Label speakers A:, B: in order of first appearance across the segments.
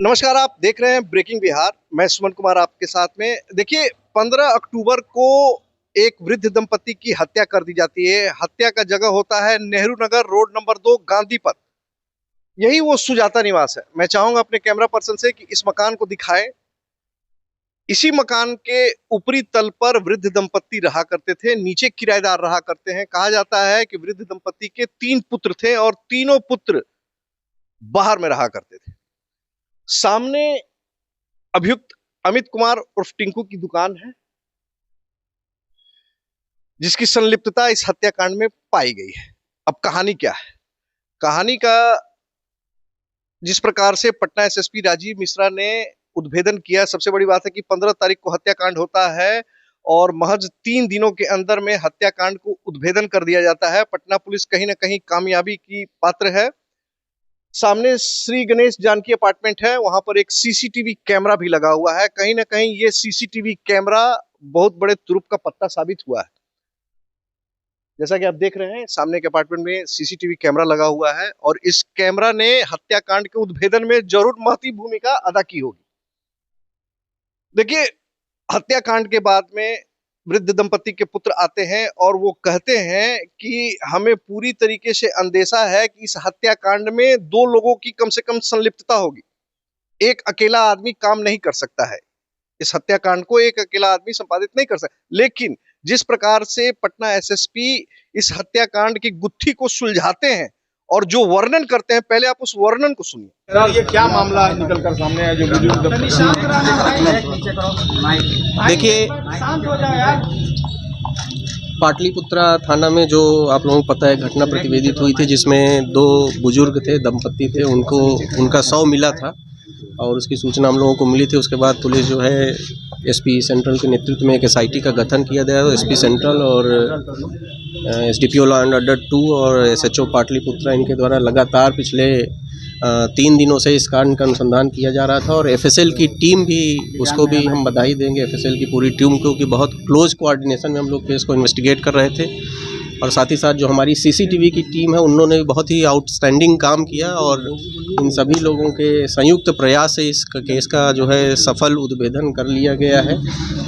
A: नमस्कार, आप देख रहे हैं ब्रेकिंग बिहार। मैं सुमन कुमार आपके साथ में। देखिए, 15 अक्टूबर को एक वृद्ध दंपति की हत्या कर दी जाती है। हत्या का जगह होता है नेहरू नगर, रोड नंबर 2, गांधी पथ। यही वो सुजाता निवास है। मैं चाहूंगा अपने कैमरा पर्सन से कि इस मकान को दिखाएं। इसी मकान के ऊपरी तल पर वृद्ध दंपति रहा करते थे, नीचे किराएदार रहा करते हैं। कहा जाता है कि वृद्ध दंपति के 3 पुत्र थे और तीनों पुत्र बाहर में रहा करते थे। सामने अभियुक्त अमित कुमार उर्फ टिंकू की दुकान है, जिसकी संलिप्तता इस हत्याकांड में पाई गई है। अब कहानी क्या है? कहानी का जिस प्रकार से पटना एसएसपी राजीव मिश्रा ने उद्भेदन किया, सबसे बड़ी बात है कि 15 तारीख को हत्याकांड होता है और महज 3 दिनों के अंदर में हत्याकांड को उद्भेदन कर दिया जाता है। पटना पुलिस कहीं ना कहीं कामयाबी की पात्र है। सामने श्री गणेश जानकी अपार्टमेंट है, वहां पर एक सीसीटीवी कैमरा भी लगा हुआ है। कहीं ना कहीं ये सीसीटीवी कैमरा बहुत बड़े तुरुप का पत्ता साबित हुआ है। जैसा कि आप देख रहे हैं, सामने के अपार्टमेंट में सीसीटीवी कैमरा लगा हुआ है और इस कैमरा ने हत्याकांड के उद्भेदन में जरूर महती भूमिका अदा की होगी। देखिए, हत्याकांड के बाद में वृद्ध दंपति के पुत्र आते हैं और वो कहते हैं कि हमें पूरी तरीके से अंदेशा है कि इस हत्याकांड में 2 लोगों की कम से कम संलिप्तता होगी। एक अकेला आदमी काम नहीं कर सकता है। इस हत्याकांड को एक अकेला आदमी संपादित नहीं कर सकता। लेकिन जिस प्रकार से पटना एसएसपी इस हत्याकांड की गुत्थी को सुलझाते हैं और जो वर्णन करते हैं, पहले आप उस वर्णन को सुनिए।
B: ये क्या मामला निकल कर सामने आया जो
C: देखिए, पाटलिपुत्रा थाना में जो आप लोगों को पता है घटना प्रतिवेदित हुई थी, जिसमें 2 बुजुर्ग थे, दंपति थे, उनका शव मिला था और उसकी सूचना हम लोगों को मिली थी। उसके बाद पुलिस जो है एसपी सेंट्रल के नेतृत्व में एक एसआईटी का गठन किया गया है। एसपी सेंट्रल और एसडीपीओ लॉ एंड ऑर्डर 2 और एसएचओ पाटलिपुत्रा, इनके द्वारा लगातार पिछले 3 दिनों से इस कांड का अनुसंधान किया जा रहा था। और एफएसएल की टीम भी, उसको भी हम बधाई देंगे, एफएसएल की पूरी टीम को, कि बहुत क्लोज कोऑर्डिनेशन में हम लोग केस को इन्वेस्टिगेट कर रहे थे। और साथ ही साथ जो हमारी सीसीटीवी की टीम है, उन्होंने भी बहुत ही आउटस्टैंडिंग काम किया और इन सभी लोगों के संयुक्त प्रयास से इस केस का जो है सफल उद्भेदन कर लिया गया है।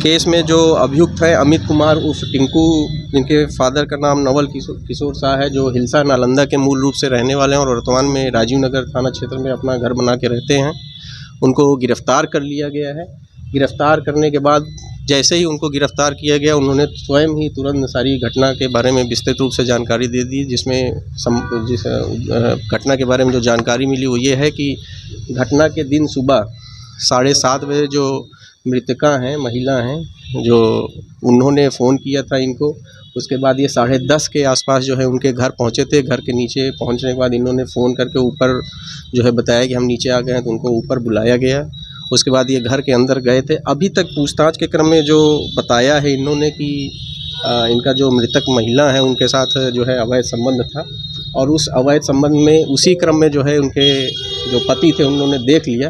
C: केस में जो अभियुक्त है अमित कुमार उर्फ टिंकू, जिनके फादर का नाम नवल किशोर शाह है, जो हिलसा नालंदा के मूल रूप से रहने वाले हैं और वर्तमान में राजीव नगर थाना क्षेत्र में अपना घर बना के रहते हैं, उनको गिरफ्तार कर लिया गया है। गिरफ्तार करने के बाद जैसे ही उनको गिरफ्तार किया गया, उन्होंने स्वयं ही तुरंत सारी घटना के बारे में विस्तृत रूप से जानकारी दे दी। जिस घटना के बारे में जो जानकारी मिली वो ये है कि घटना के दिन सुबह 7:30 बजे जो मृतका हैं, महिला हैं, जो उन्होंने फ़ोन किया था इनको। उसके बाद ये 10:30 के आसपास जो है उनके घर पहुंचे थे। घर के नीचे पहुंचने के बाद इन्होंने फ़ोन करके ऊपर जो है बताया कि हम नीचे आ गए हैं, तो उनको ऊपर बुलाया गया। उसके बाद ये घर के अंदर गए थे। अभी तक पूछताछ के क्रम में जो बताया है इन्होंने कि इनका जो मृतक महिला है उनके साथ जो है अवैध संबंध था और उस अवैध संबंध में उसी क्रम में जो है उनके जो पति थे उन्होंने देख लिया।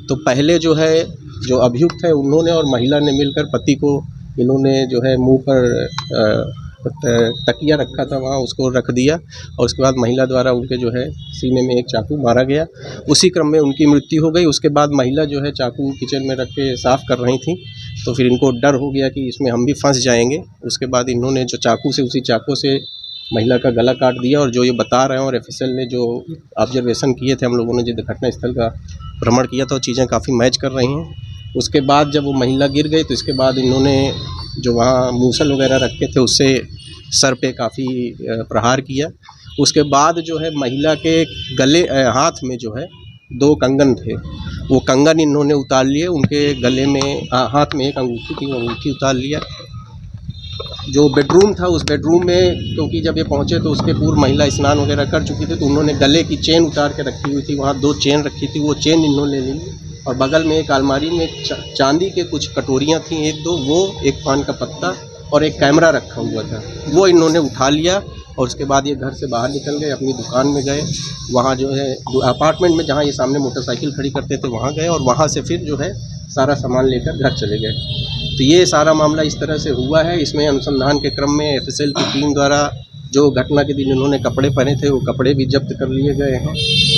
C: तो पहले जो है जो अभियुक्त है उन्होंने और महिला ने मिलकर पति को, इन्होंने जो है मुंह पर तकिया रखा था, वहाँ उसको रख दिया और उसके बाद महिला द्वारा उनके जो है सीने में एक चाकू मारा गया। उसी क्रम में उनकी मृत्यु हो गई। उसके बाद महिला जो है चाकू किचन में रख के साफ़ कर रही थी, तो फिर इनको डर हो गया कि इसमें हम भी फंस जाएंगे। उसके बाद इन्होंने जो उसी चाकू से महिला का गला काट दिया। और जो ये बता रहे हैं और एफएसएल ने जो ऑब्जर्वेशन किए थे, हम लोगों ने जो घटनास्थल का भ्रमण किया था, वो चीज़ें काफ़ी मैच कर रही हैं। उसके बाद जब वो महिला गिर गई तो इसके बाद इन्होंने जो वहाँ मूसल वगैरह रखे थे उससे सर पे काफ़ी प्रहार किया। उसके बाद जो है महिला के गले हाथ में जो है 2 कंगन थे, वो कंगन इन्होंने उतार लिए। उनके गले में हाथ में एक अंगूठी थी, वो अंगूठी उतार लिया। जो बेडरूम था, उस बेडरूम में क्योंकि जब ये पहुँचे तो उसके पूर्व महिला स्नान वगैरह कर चुकी थी, तो उन्होंने गले की चेन उतार के रखी हुई थी, वहाँ 2 चेन रखी थी, वो चेन इन्होंने ले ली। और बगल में एक अलमारी में चांदी के कुछ कटोरियाँ थीं, 1-2, वो एक पान का पत्ता और एक कैमरा रखा हुआ था, वो इन्होंने उठा लिया। और उसके बाद ये घर से बाहर निकल गए, अपनी दुकान में गए, वहाँ जो है अपार्टमेंट में जहाँ ये सामने मोटरसाइकिल खड़ी करते थे वहाँ गए और वहाँ से फिर जो है सारा सामान लेकर घर चले गए। तो ये सारा मामला इस तरह से हुआ है। इसमें अनुसंधान के क्रम में एफएसएल की टीम द्वारा जो घटना के दिन इन्होंने कपड़े पहने थे वो कपड़े भी जब्त कर लिए गए हैं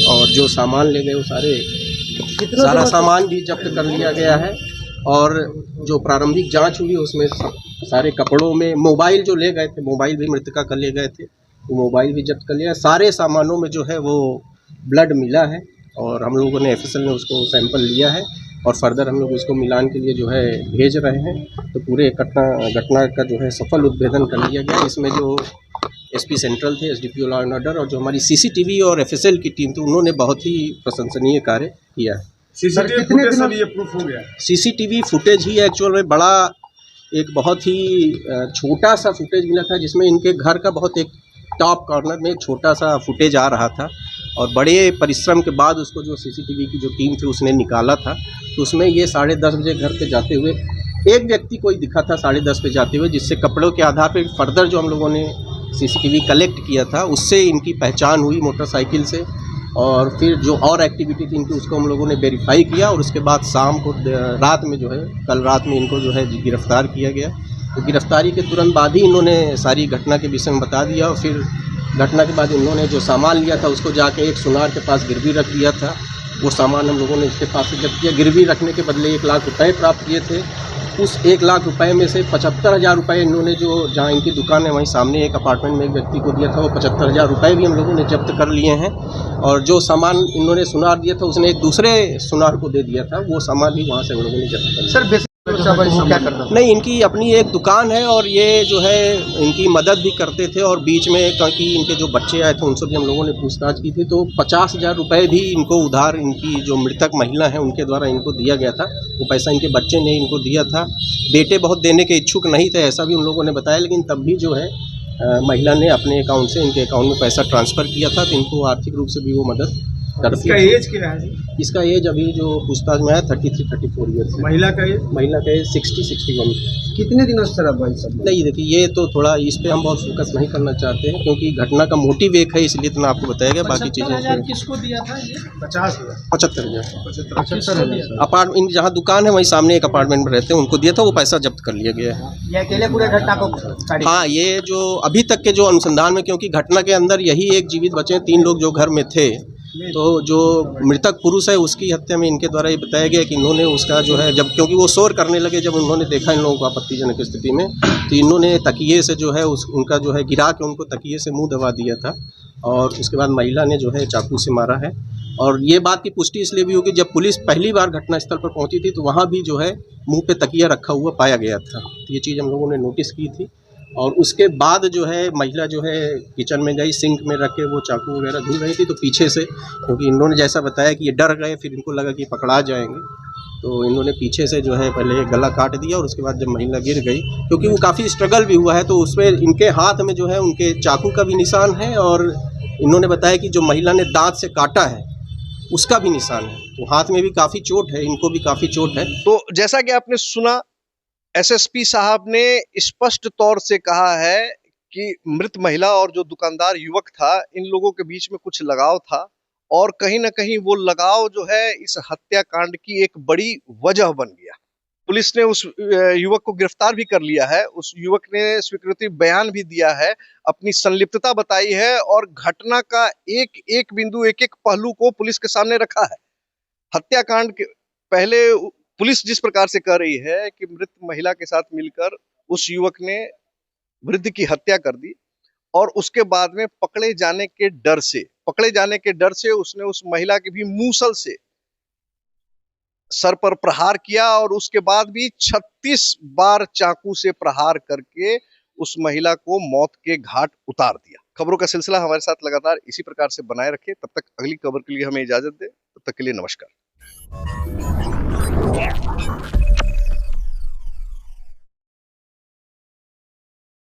C: और जो सामान ले गए वो सारा सामान भी जब्त कर लिया गया है। और जो प्रारंभिक जांच हुई उसमें सारे कपड़ों में मोबाइल जो ले गए थे, मोबाइल भी मृतका का ले गए थे, वो मोबाइल भी जब्त कर लिया। सारे सामानों में जो है वो ब्लड मिला है और हम लोगों ने एफएसएल ने उसको सैंपल लिया है और फर्दर हम लोग उसको मिलान के लिए जो है भेज रहे हैं। तो पूरे घटना का जो है सफल उद्भेदन कर लिया गया। इसमें जो एसपी सेंट्रल थे, एसडीपीओ लॉ एंड ऑर्डर और जो हमारी सीसीटीवी और एफएसएल की टीम थी, उन्होंने बहुत ही प्रशंसनीय कार्य किया है।
B: सीसीटीवी फुटेज सब ये प्रूफ हो गया।
C: सीसीटीवी फुटेज ही एक्चुअल में बड़ा एक बहुत ही छोटा सा फुटेज मिला था, जिसमें इनके घर का बहुत एक टॉप कॉर्नर में एक छोटा सा फुटेज आ रहा था और बड़े परिश्रम के बाद उसको जो सीसीटीवी की जो टीम थी उसने निकाला था। तो उसमें ये 10:30 बजे घर पे जाते हुए एक व्यक्ति कोई दिखा था 10:30 पे जाते हुए, जिससे कपड़ों के आधार पर फर्दर जो हम लोगों ने सीसीटीवी कलेक्ट किया था उससे इनकी पहचान हुई मोटरसाइकिल से। और फिर जो और एक्टिविटी थी इनकी उसको हम लोगों ने वेरीफाई किया और उसके बाद शाम को रात में जो है कल रात में इनको जो है गिरफ़्तार किया गया। तो गिरफ़्तारी के तुरंत बाद ही इन्होंने सारी घटना के विषय में बता दिया और फिर घटना के बाद इन्होंने जो सामान लिया था उसको जाके एक सुनार के पास गिरवी रख दिया था। वो सामान हम लोगों ने इसके पास से जब्त किया। गिरवी रखने के बदले 1 लाख रुपये प्राप्त किए थे। उस 1 लाख रुपए में से 75,000 रुपये इन्होंने जो जहाँ इनकी दुकान है वहीं सामने एक अपार्टमेंट में एक व्यक्ति को दिया था, वो 75,000 रुपये भी हम लोगों ने जब्त कर लिए हैं। और जो सामान इन्होंने सुनार दिया था उसने एक दूसरे सुनार को दे दिया था, वो सामान भी वहाँ से हम लोगों ने जब्त कर लिया।
B: सर क्या करना?
C: नहीं, इनकी अपनी एक दुकान है और ये जो है इनकी मदद भी करते थे और बीच में क्योंकि इनके जो बच्चे आए थे उनसे भी हम लोगों ने पूछताछ की थी, तो 50,000 रुपये भी इनको उधार इनकी जो मृतक महिला है उनके द्वारा इनको दिया गया था। वो पैसा इनके बच्चे ने इनको दिया था। बेटे बहुत देने के इच्छुक नहीं थे ऐसा भी उन लोगों ने बताया, लेकिन तब भी जो है महिला ने अपने अकाउंट से इनके अकाउंट में पैसा ट्रांसफ़र किया था, तो इनको आर्थिक रूप से भी वो मदद करती है।
B: इसका एज क्या है?
C: इसका एज अभी जो पूछताछ में है 33-34 ईयर्स।
B: महिला का एज
C: 60-61।
B: कितने दिनों से सर भाई सब?
C: नहीं, देखिए ये तो थोड़ा इस पे हम बहुत फोकस नहीं करना चाहते हैं क्योंकि घटना का मोटिव एक है, इसलिए तो मैं आपको बताया गया। बाकी चीज़ें
B: किसको दिया था ये?
C: 75,000 अपार्टमेंट जहाँ दुकान है वहीं सामने एक अपार्टमेंट में रहते हैं उनको दिया था, वो पैसा जब्त कर लिया गया है।
B: ये अकेले पूरे घटना को?
C: हाँ, ये जो अभी तक के जो अनुसंधान में, क्योंकि घटना के अंदर यही एक जीवित बचे हैं, 3 लोग जो घर में थे, तो जो मृतक पुरुष है उसकी हत्या में इनके द्वारा ये बताया गया कि इन्होंने उसका जो है जब क्योंकि वो शोर करने लगे, जब उन्होंने देखा इन लोगों को आपत्तिजनक स्थिति में, तो इन्होंने तकिए से जो है उनका जो है गिरा के उनको तकिए से मुंह दबा दिया था और उसके बाद महिला ने जो है चाकू से मारा है। और ये बात की पुष्टि इसलिए भी होगी, जब पुलिस पहली बार घटनास्थल पर पहुंची थी तो वहाँ भी जो है मुँह पे तकिया रखा हुआ पाया गया था। तो ये चीज़ हम लोगों ने नोटिस की थी और उसके बाद जो है महिला जो है किचन में गई, सिंक में रख के वो चाकू वगैरह धुल रही थी, तो पीछे से, क्योंकि इन्होंने जैसा बताया कि ये डर गए, फिर इनको लगा कि पकड़ा जाएंगे, तो इन्होंने पीछे से जो है पहले गला काट दिया और उसके बाद जब महिला गिर गई, क्योंकि वो काफ़ी स्ट्रगल भी हुआ है, तो उसमें इनके हाथ में जो है उनके चाकू का भी निशान है और इन्होंने बताया कि जो महिला ने दाँत से काटा है उसका भी निशान है, तो हाथ में भी काफ़ी चोट है, इनको भी काफ़ी चोट है।
A: तो जैसा कि आपने सुना, एसएसपी साहब ने स्पष्ट तौर से कहा है कि मृत महिला और जो दुकानदार युवक था, इन लोगों के बीच में कुछ लगाव था और कहीं ना कहीं वो लगाव जो है इस हत्याकांड की एक बड़ी वजह बन गया। पुलिस ने उस युवक को गिरफ्तार भी कर लिया है। उस युवक ने स्वीकृति बयान भी दिया है, अपनी संलिप्तता बताई है और घटना का एक एक बिंदु, एक एक पहलू को पुलिस के सामने रखा है। हत्याकांड के पहले पुलिस जिस प्रकार से कह रही है कि मृत महिला के साथ मिलकर उस युवक ने वृद्ध की हत्या कर दी और उसके बाद में पकड़े जाने के डर से उसने उस महिला के भी मूसल से सर पर प्रहार किया और उसके बाद भी 36 बार चाकू से प्रहार करके उस महिला को मौत के घाट उतार दिया। खबरों का सिलसिला हमारे साथ लगातार इसी प्रकार से बनाए रखे। तब तक अगली खबर के लिए हमें इजाजत दें। तब तक के लिए नमस्कार।